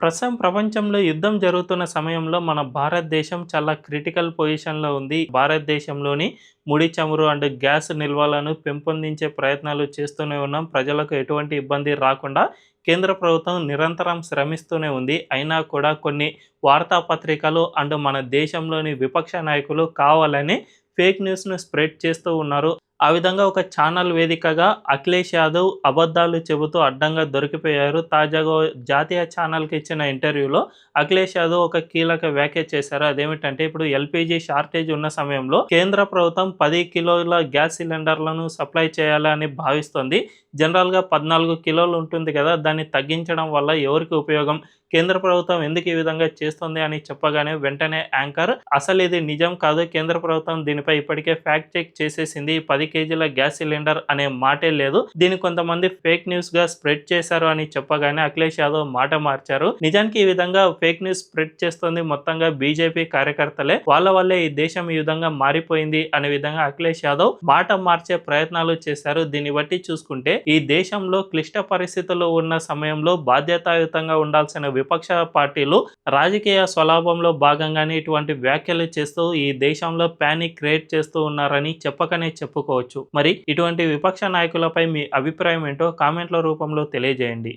ప్రస్తుతం ప్రపంచంలో యుద్ధం జరుగుతున్న సమయంలో మన భారతదేశం చాలా క్రిటికల్ పొజిషన్‌లో ఉంది. భారతదేశంలోని ముడి చమురు అండ్ గ్యాస్ నిల్వలను పెంపొందించే ప్రయత్నాలు చేస్తూనే ఉన్నాం. ప్రజలకు ఎటువంటి ఇబ్బంది రాకుండా కేంద్ర ప్రభుత్వం నిరంతరం శ్రమిస్తూనే ఉంది. అయినా కూడా కొన్ని వార్తాపత్రికలు అండ్ మన దేశంలోని విపక్ష నాయకులు కావాలని ఫేక్ న్యూస్‌ను స్ప్రెడ్ చేస్తూ ఉన్నారు. ఆ విధంగా ఒక ఛానల్ వేదికగా అఖిలేష్ యాదవ్ అబద్ధాలు చెబుతూ అడ్డంగా దొరికిపోయారు. తాజాగా జాతీయ ఛానల్‌కి ఇచ్చిన ఇంటర్వ్యూలో అఖిలేష్ యాదవ్ ఒక కీలక వ్యాఖ్య చేశారు. అదేమిటంటే ఇప్పుడు ఎల్‌పీజీ షార్టేజ్ ఉన్న సమయంలో కేంద్ర ప్రభుత్వం 10 కిలోల గ్యాస్ సిలిండర్లను సప్లై చేయాలని భావిస్తోంది. జనరల్‌గా 14 కిలోలు ఉంటుంది కదా! దాన్ని తగ్గించడం వల్ల ఎవరికి ఉపయోగం? కేంద్ర ప్రభుత్వం ఎందుకు ఈ విధంగా చేస్తుంది అని చెప్పగానే వెంటనే యాంకర్ అసలు ఇది నిజం కాదు. కేంద్ర ప్రభుత్వం దీనిపై ఇప్పటికే ఫ్యాక్ట్ చెక్ చేసేసింది. 10 కేజీల గ్యాస్ సిలిండర్ అనే మాటే లేదు. దీన్ని కొంతమంది ఫేక్ న్యూస్‌గా స్ప్రెడ్ చేశారు అని చెప్పగానే అఖిలేష్ యాదవ్ మాట మార్చారు. నిజానికి ఈ విధంగా ఫేక్ న్యూస్ స్ప్రెడ్ చేస్తుంది మొత్తంగా బీజేపీ కార్యకర్తలే. వాళ్ళ వల్లే ఈ దేశం ఈ విధంగా మారిపోయింది అనే విధంగా అఖిలేష్ యాదవ్ మాట మార్చే ప్రయత్నాలు చేశారు. దీన్ని బట్టి చూసుకుంటే ఈ దేశంలో క్లిష్ట పరిస్థితుల్లో ఉన్న సమయంలో బాధ్యతాయుతంగా ఉండాల్సిన విపక్ష పార్టీలు రాజకీయ స్వలాభంలో భాగంగానే ఇటువంటి వ్యాఖ్యలు చేస్తూ ఈ దేశంలో పానిక్ క్రియేట్ చేస్తూ ఉన్నారని చెప్పకనే చెప్పుకోవచ్చు. మరి ఇటువంటి విపక్ష నాయకులపై మీ అభిప్రాయం ఏంటో కామెంట్ల రూపంలో తెలియజేయండి.